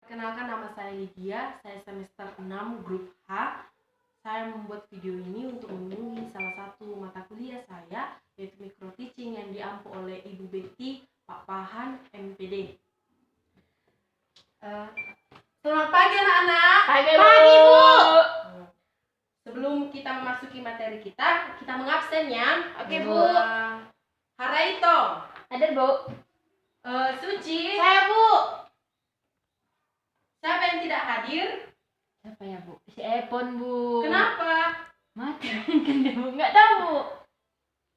Perkenalkan, nama saya Lydia, saya semester 6 grup H. Saya membuat video ini untuk memenuhi salah satu mata kuliah saya, yaitu micro teaching yang diampu oleh Ibu Betty, Pak Pahan, MPD. Selamat pagi anak-anak. Pagi Bu. Sebelum kita memasuki materi kita mengabsen ya. Oke Bu. Haraito. Ada Bu. Suci. Saya Bu. Siapa yang tidak hadir? Siapa ya Bu? Si Epon Bu. Kenapa? Mati mungkin dia Bu. Nggak tahu Bu.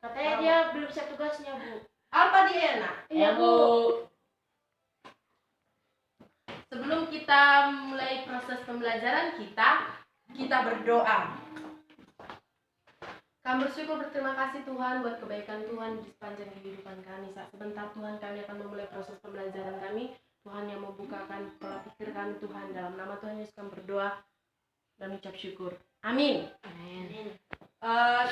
Katanya dia belum siap tugasnya Bu. Apa dia nak? Iya Bu. Sebelum kita mulai proses pembelajaran kita berdoa. Kami bersyukur, berterima kasih Tuhan buat kebaikan Tuhan di sepanjang kehidupan kami. Saat sebentar Tuhan, kami akan memulai proses pembelajaran kami. Tuhan yang membukakan pola pikir kami, Tuhan. Dalam nama Tuhan Yesus kami berdoa dan ucap syukur. Amin. Amin.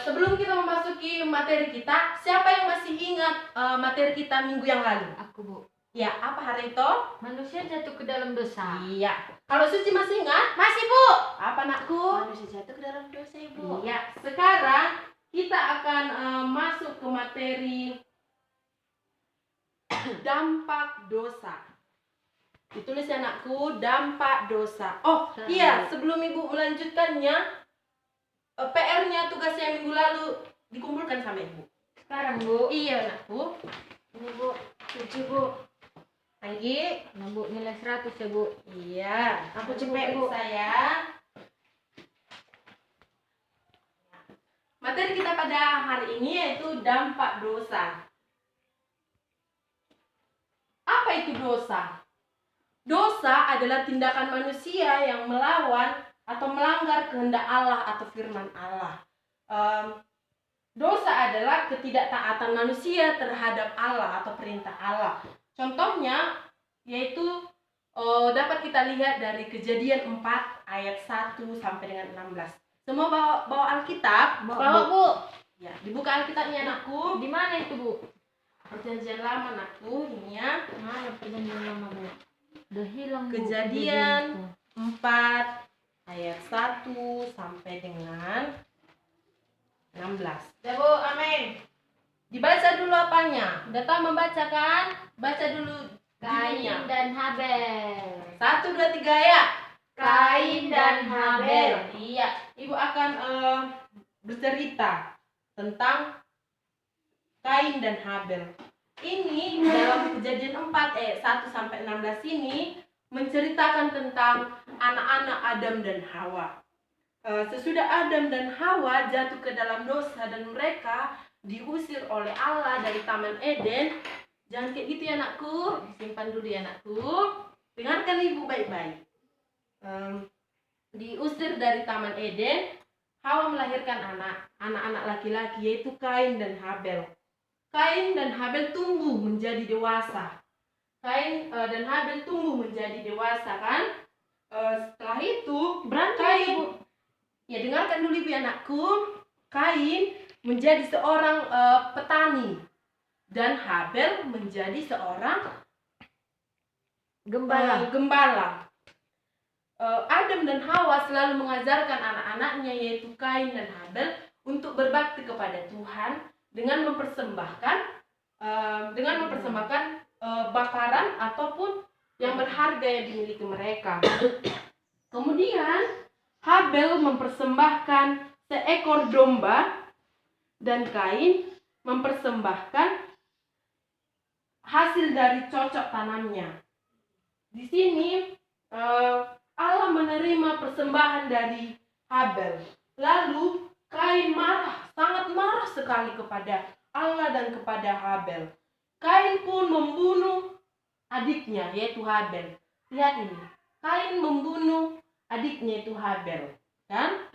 Sebelum kita memasuki materi kita, siapa yang masih ingat materi kita minggu yang lalu? Aku Bu. Ya, apa hari itu? Manusia jatuh ke dalam dosa. Iya. Kalau Suci masih ingat? Masih Bu. Apa nakku? Manusia jatuh ke dalam dosa Ibu. Iya. Sekarang kita akan masuk ke materi dampak dosa. Ditulis ya anakku, dampak dosa. Oh iya, sebelum Ibu melanjutkannya, PR-nya, tugasnya minggu lalu dikumpulkan sama Ibu. Sekarang Bu. Iya anakku. Ini Bu. Suci Bu. Lagi. Nah Bu, nilai 100 ya Bu. Iya. Aku Coba cepet Bu. saya. Materi kita pada hari ini yaitu dampak dosa. Apa itu dosa? Dosa adalah tindakan manusia yang melawan atau melanggar kehendak Allah atau firman Allah. Dosa adalah ketidaktaatan manusia terhadap Allah atau perintah Allah. Contohnya yaitu dapat kita lihat dari Kejadian 4 ayat 1 sampai dengan 16. Semua bawa Alkitab? Bawa Bu. Ya, dibuka Alkitabnya anakku. Di mana itu Bu? Perjanjian lama anakku, ini ya. Mana perjanjian lama Bu? Udah hilang Bu. Kejadian 4 ayat 1 sampai dengan 16. Ya Bu, amin. Dibaca dulu apanya? Udah tahu membaca kan? Baca dulu Kain judulnya. dan Habel. 1, 2, 3 ya. Kain dan Habel. Iya, Ibu akan bercerita tentang Kain dan Habel. Ini dalam Kejadian 4 ayat 1 sampai 16 ini menceritakan tentang anak-anak Adam dan Hawa. Sesudah Adam dan Hawa jatuh ke dalam dosa dan mereka diusir oleh Allah dari Taman Eden. Jangan kayak gitu ya anakku, simpan dulu ya anakku. Dengarkan Ibu baik-baik. Diusir dari Taman Eden, Hawa melahirkan anak-anak laki-laki yaitu Kain dan Habel. Kain dan Habel tumbuh menjadi dewasa. Kain dan Habel tumbuh menjadi dewasa kan? Setelah itu Kain, ya dengarkan dulu ibu anakku. Kain menjadi seorang petani dan Habel menjadi seorang gembala. Adam dan Hawa selalu mengajarkan anak-anaknya yaitu Kain dan Habel untuk berbakti kepada Tuhan dengan mempersembahkan bakaran ataupun yang berharga yang dimiliki mereka. Kemudian Habel mempersembahkan seekor domba dan Kain mempersembahkan hasil dari cocok tanamnya. Di sini Allah menerima persembahan dari Habel. Lalu Kain sangat marah sekali kepada Allah dan kepada Habel. Kain pun membunuh adiknya yaitu Habel. Lihat ini, Kain membunuh adiknya yaitu Habel, kan?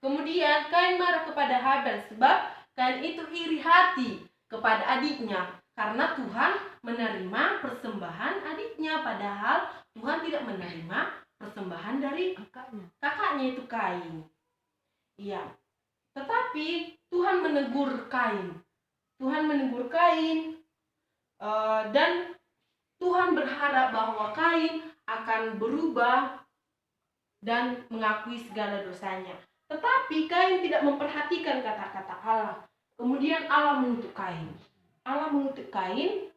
Kemudian Kain marah kepada Habel sebab Kain itu iri hati kepada adiknya karena Tuhan menerima persembahan adiknya, padahal Tuhan tidak menerima persembahan dari kakaknya itu Kain. Iya. Tetapi Tuhan menegur Kain. Dan Tuhan berharap bahwa Kain akan berubah dan mengakui segala dosanya. Tetapi Kain tidak memperhatikan kata-kata Allah. Kemudian Allah mengutuk Kain. Allah mengutuk Kain,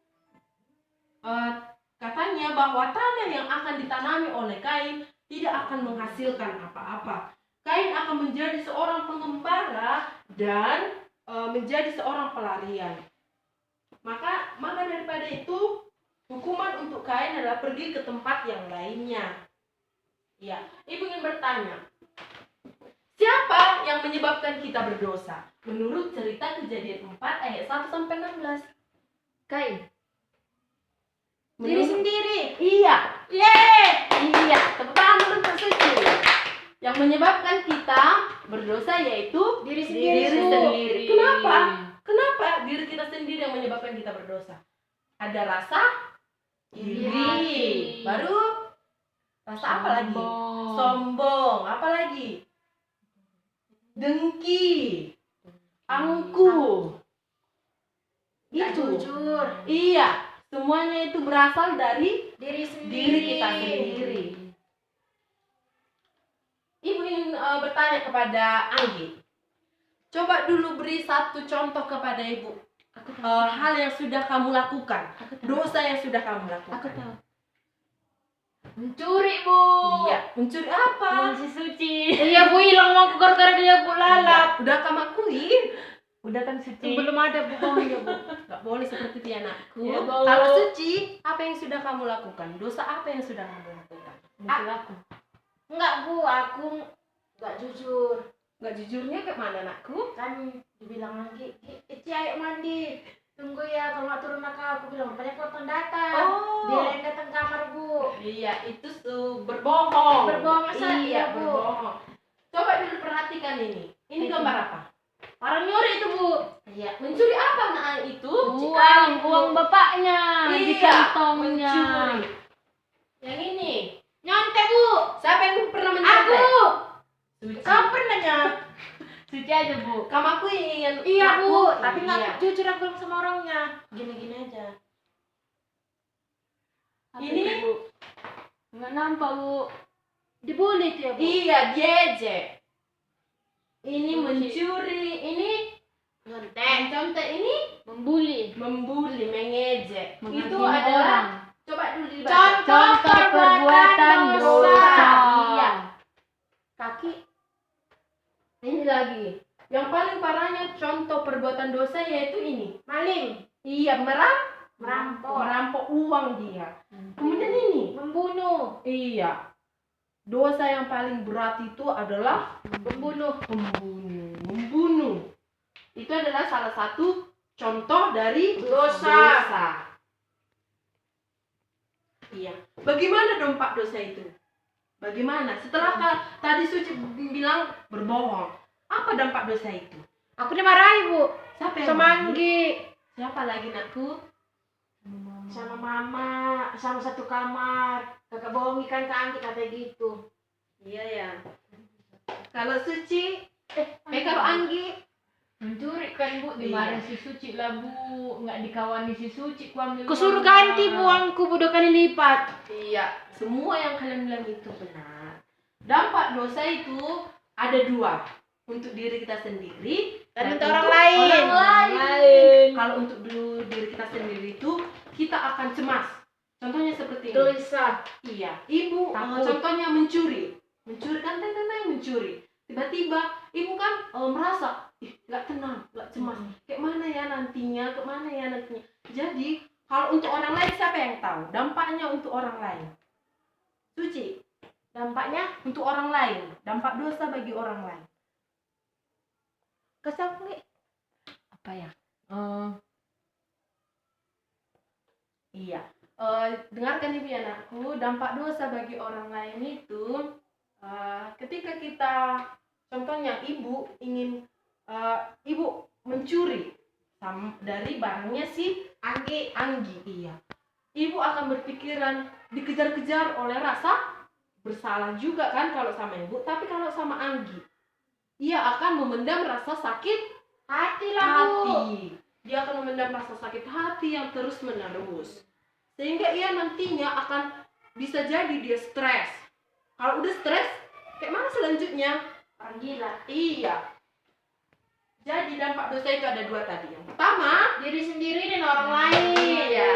katanya bahwa tanah yang akan ditanami oleh Kain tidak akan menghasilkan apa-apa. Kain akan menjadi seorang pengembara dan menjadi seorang pelarian. Maka daripada itu, hukuman untuk Kain adalah pergi ke tempat yang lainnya. Ya, ibu ingin bertanya, siapa yang menyebabkan kita berdosa? Menurut cerita Kejadian 4 ayat 1 sampai 16. Kain. Diri sendiri. Iya. Iya, tepuk tangan dulu untuk Suci. Yang menyebabkan kita berdosa yaitu Diri diri sendiri. sendiri. Kenapa? Kenapa diri kita sendiri yang menyebabkan kita berdosa? Ada rasa iri. Iri. Baru rasa apa lagi? Sombong. Apa lagi? Dengki. Angkuh. Nggak Itu. jujur. Iya, semuanya itu berasal dari Diri sendiri. diri kita sendiri. Ibu ingin bertanya kepada Anggi. Coba dulu beri satu contoh kepada ibu. Hal yang sudah kamu lakukan. Dosa yang sudah kamu lakukan. Aku tahu. Mencuri, Bu. Iya, mencuri apa? Uang si Suci. Iya Bu, hilang uangku gara-gara dia Bu lalap. Udah kamu akuin. Udah kan Suci. Belum ada Bu uangnya Bu. Gak boleh seperti itu ya anakku. Ya, Bu. Kalau Suci, apa yang sudah kamu lakukan? Dosa apa yang sudah kamu lakukan? Betul aku. Enggak Bu, aku nggak jujur. Gak jujurnya ke mana anakku? Kan dibilang lagi, Ici ayo mandi. Tunggu ya, kalau nggak turun nakal. Aku bilang, rupanya kau datang. Dia yang datang kamar Bu. Iya, itu berbohong. Berbohong, masa Iya, iya, Bu? berbohong. Coba dulu perhatikan ini. Ini gambar apa? Orang nyuri itu Bu. Iya, mencuri apa anak itu? Uang bapaknya di Iya, kantongnya. mencuri. Yang ini, Nyontek Bu. siapa yang pernah Aku. mencuri? Suci. Kau pernah nyontek? Suci aja, Bu. Kamu aku ingin Iya Bu, ngaku. tapi nggak Iya. jujur aku bilang sama orangnya. Gini-gini aja. Apa Ini? itu, Bu? Nggak nampak, Bu. Dibully itu ya Bu. Iya, diejek. Ini Suci. mencuri, ini Nyontek. mencontek, ini Membuli. membuli, mengejek. Itu Menghakimi adalah orang. coba dulu dibaca. Contoh perbuatan dosa. Iya. Kaki. Ini lagi. Yang paling parahnya contoh perbuatan dosa yaitu ini. Maling. Iya, Merampok. merampok uang dia. Kemudian ini. Membunuh. Iya. Dosa yang paling berat itu adalah Membunuh. membunuh. Itu adalah salah satu contoh dari Dosa. Iya. Bagaimana dampak dosa itu? Bagaimana? Setelah tadi Suci bilang berbohong, apa dampak dosa itu? Aku dimarahi Bu. Siapa yang Sama marahi? Anggi. Siapa lagi nakku? Sama Mama. Sama satu kamar. Kakak bohongi kan ke Anggi katanya gitu. Iya ya. Kalau Suci, kalau Anggi, Mencuri kan, Bu. Dimarahin si Suci lah, Bu. Nggak dikawani si Suci. Ku ambil Kusuruh uangnya. ganti Bu uangku Bu 2 kali lipat. iya, semua yang kalian bilang itu benar. Dampak dosa itu ada dua, untuk diri kita sendiri Dan untuk orang lain. Orang lain. Lain. Kalau untuk diri kita sendiri itu kita akan cemas. Contohnya seperti ini. Gelisah. Iya, ibu Takut. contohnya mencuri kan mencuri. Tiba-tiba ibu kan merasa nggak tenang, nggak cemas. Kayak mana ya nantinya. Jadi kalau untuk orang lain siapa yang tahu? Dampaknya untuk orang lain. Suci, dampaknya untuk orang lain. Dampak dosa bagi orang lain. Kesal nih. Apa ya? Iya. Dengarkan ibu ya anakku, dampak dosa bagi orang lain itu ketika kita, contohnya ibu ingin ibu mencuri dari barangnya si Anggi, iya. Ibu akan berpikiran dikejar-kejar oleh rasa bersalah juga kan kalau sama ibu, tapi kalau sama Anggi, ia akan memendam rasa sakit Hati lah Bu. hati. Dia akan memendam rasa sakit hati yang terus menerus sehingga ia nantinya akan bisa jadi dia stres. Kalau udah stres, kayak mana selanjutnya? Orang gila. Iya. Jadi dampak dosa itu ada dua tadi. Yang pertama, Diri sendiri dan orang lain. Iya.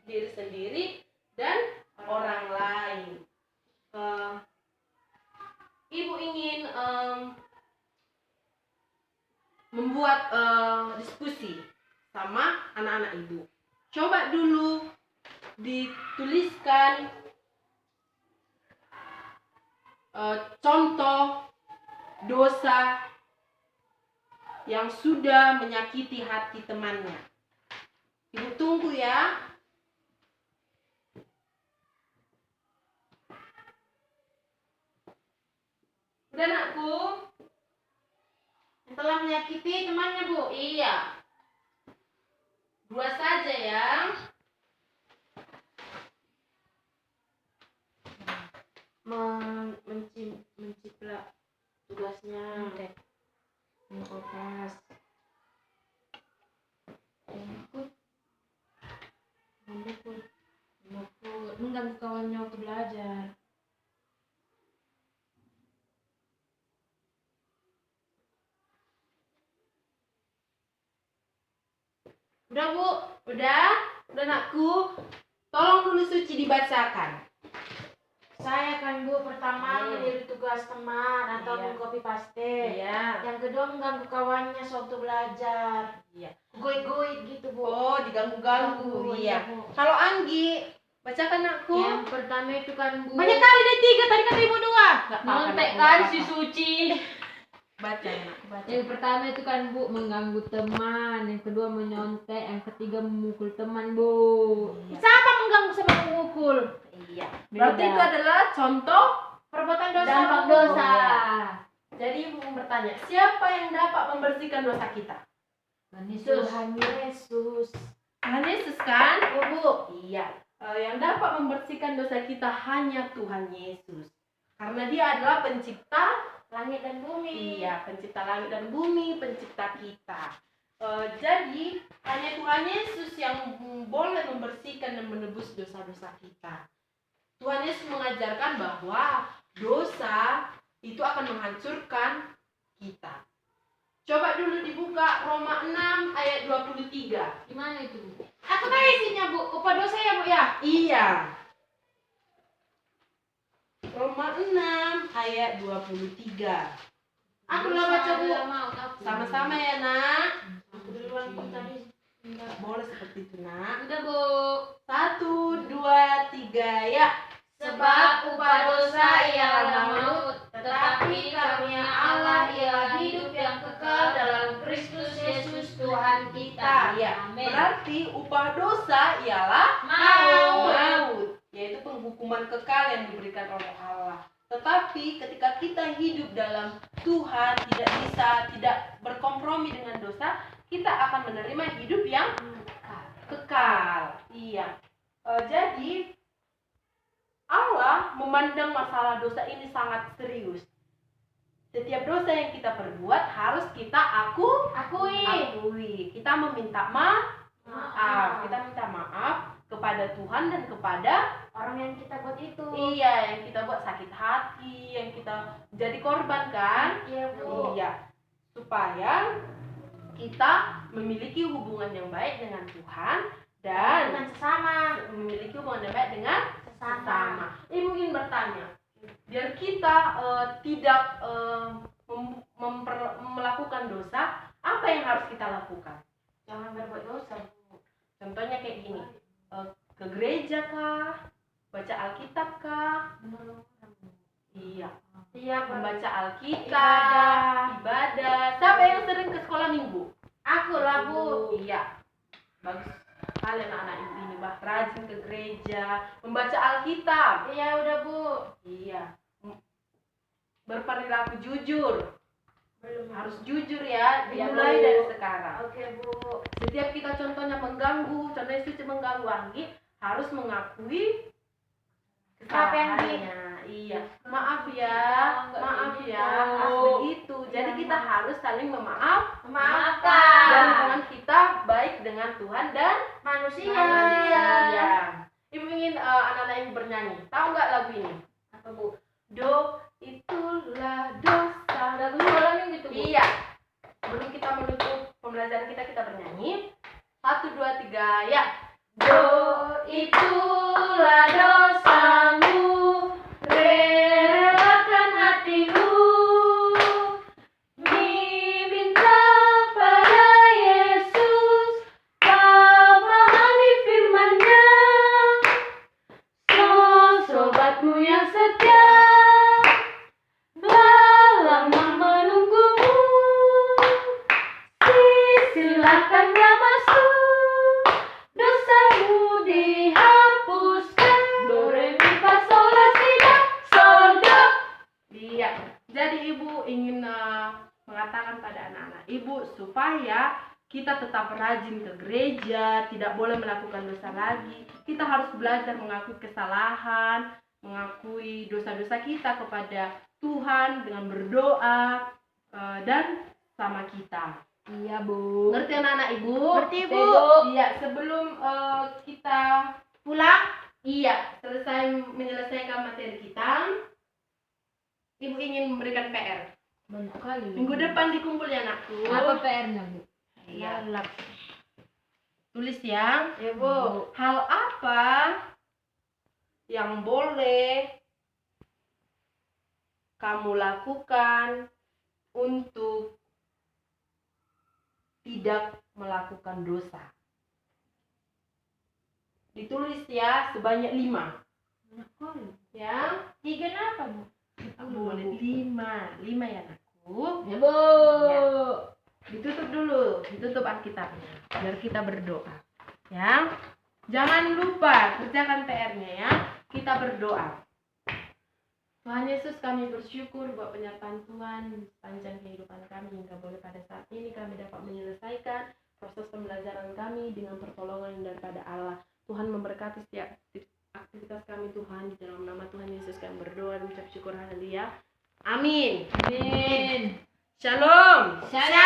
Diri sendiri dan orang lain. Ibu ingin membuat diskusi sama anak-anak ibu. Coba dulu dituliskan contoh dosa yang sudah menyakiti hati temannya. Ibu tunggu ya. Udah anakku? Yang telah menyakiti temannya, Bu. Iya. Dua saja ya. Menciplak tugasnya. Mengopas. Memukul. Mengganggu kawannya waktu belajar. Udah Bu? Udah anakku? Tolong dulu suci dibacakan. Saya kan Bu pertama meniru tugas teman atau Iya. mengcopy paste. Iya. Yang kedua mengganggu kawannya sewaktu belajar. Iya. Goit-goit gitu Bu. Oh, diganggu-ganggu. Iya. Bu. Kalau Anggi, bacakan anakku. Yang pertama itu kan Bu, Banyak kali deh 3, tadi kata ibu 2. nyontek kan si Suci. Baca anak, baca. Yang pertama itu kan Bu, mengganggu teman. Yang kedua menyontek. Yang ketiga memukul teman Bu. Iya. Siapa mengganggu sama memukul? Iya. Berarti Beda. itu adalah contoh Perbuatan dosa. Dampak Bu. dosa. Jadi ibu mau bertanya, siapa yang dapat membersihkan dosa kita? Yesus. Tuhan Yesus. Tuhan Yesus kan? Oh, Bu. Iya. Yang dapat membersihkan dosa kita hanya Tuhan Yesus. Karena dia adalah pencipta. Langit dan bumi. Iya, pencipta langit dan bumi, pencipta kita. Jadi hanya Tuhan Yesus yang boleh membersihkan dan menebus dosa-dosa kita. Tuhan Yesus mengajarkan bahwa dosa itu akan menghancurkan kita. Coba dulu dibuka Roma 6 ayat 23. Gimana itu Bu? Aku tahu isinya Bu. Upah dosa ya Bu ya. Iya. Roma 6 ayat 23. Aku duluan baca Bu. Sama-sama ya nak. Aku duluan Bu tadi. Boleh seperti itu nak. Udah Bu. 1, 2, 3 ya. Sebab upah dosa ialah maut, tetapi karunia Allah ialah hidup yang kekal dalam Kristus Yesus Tuhan kita. Ya. Amin. Berarti upah dosa ialah maut, yaitu penghukuman kekal yang diberikan oleh Allah. Tetapi ketika kita hidup dalam Tuhan, tidak berkompromi dengan dosa, kita akan menerima hidup yang kekal. Iya. Jadi Allah memandang masalah dosa ini sangat serius. Setiap dosa yang kita perbuat harus kita akui. Kita meminta maaf. Kita minta maaf kepada Tuhan dan kepada Orang yang kita buat itu. iya yang kita buat sakit hati, yang kita jadi korban kan? Iya Bu. Iya. Supaya kita memiliki hubungan yang baik dengan Tuhan dan Dengan sesama. memiliki hubungan yang baik dengan Sesama. sama. Ini mungkin bertanya, biar kita tidak melakukan dosa, apa yang harus kita lakukan? Jangan berbuat dosa Bu. Contohnya kayak gini, ke gereja kah? Baca Alkitab kah? Iya, Iya Bu. membaca Alkitab, ibadah. Siapa yang sering ke sekolah minggu? Aku lah Bu. Iya, bagus. Kalian anak ibu ini rajin ke gereja, membaca Alkitab. Iya udah Bu. Iya. Berperilaku jujur. Belum Harus jujur ya, Iya, dimulai Bu. dari sekarang. Oke Bu. Setiap kita contohnya mengganggu, contohnya Suci mengganggu Anggi, harus mengakui Maaf ya, Anggi. kesalahannya. Iya. Maaf ya, Enggak maaf begitu. ya, harus begitu. Jadi Iya, kita harus saling dan Memaafkan. hubungan kita baik dengan Tuhan dan Manusia. manusia. Ibu ingin anak-anak ibu bernyanyi. Tahu nggak lagu ini? Apa Bu? Do itulah dosa. Lagu ulangin gitu Bu. Iya. Sebelum kita menutup pembelajaran kita bernyanyi. 1, 2, 3, ya. Do itulah dosamu, relakan hatimu, minta pada Yesus, pahami firman-Nya. Sobatmu yang setia lama menunggumu, silakanlah masuk, dosamu dihapuskan. Do re mi fa sol la si do sol do. Iya. Jadi ibu ingin mengatakan pada anak-anak ibu supaya kita tetap rajin ke gereja, tidak boleh melakukan dosa lagi. Kita harus belajar mengakui kesalahan, mengakui dosa-dosa kita kepada Tuhan dengan berdoa dan sama kita. Iya Bu. Ngerti anak-anak ibu? Ngerti Bu. Iya, sebelum kita pulang, iya, menyelesaikan materi kita, ibu ingin memberikan PR. Banyak kali. Minggu depan dikumpul ya anakku. Apa PR-nya Bu? Iya. Tulis ya. Ya Bu. Hal apa yang boleh kamu lakukan untuk tidak melakukan dosa? Ditulis ya sebanyak 5. Banyak kali. Ya. 3 apa Bu? Boleh 5 ya anakku. Ya Bu. Ya. Ditutup dulu, ditutup Alkitabnya biar kita berdoa. Ya. Jangan lupa kerjakan PR-nya ya. Kita berdoa. Tuhan Yesus, kami bersyukur buat penyertaan Tuhan di sepanjang kehidupan kami hingga boleh pada saat ini kami dapat menyelesaikan proses pembelajaran kami dengan pertolongan daripada Allah. Tuhan memberkati setiap aktivitas kami Tuhan, di dalam nama Tuhan Yesus kami berdoa dan mengucap syukur, haleluya. Amin. Amin. Shalom. Shalom.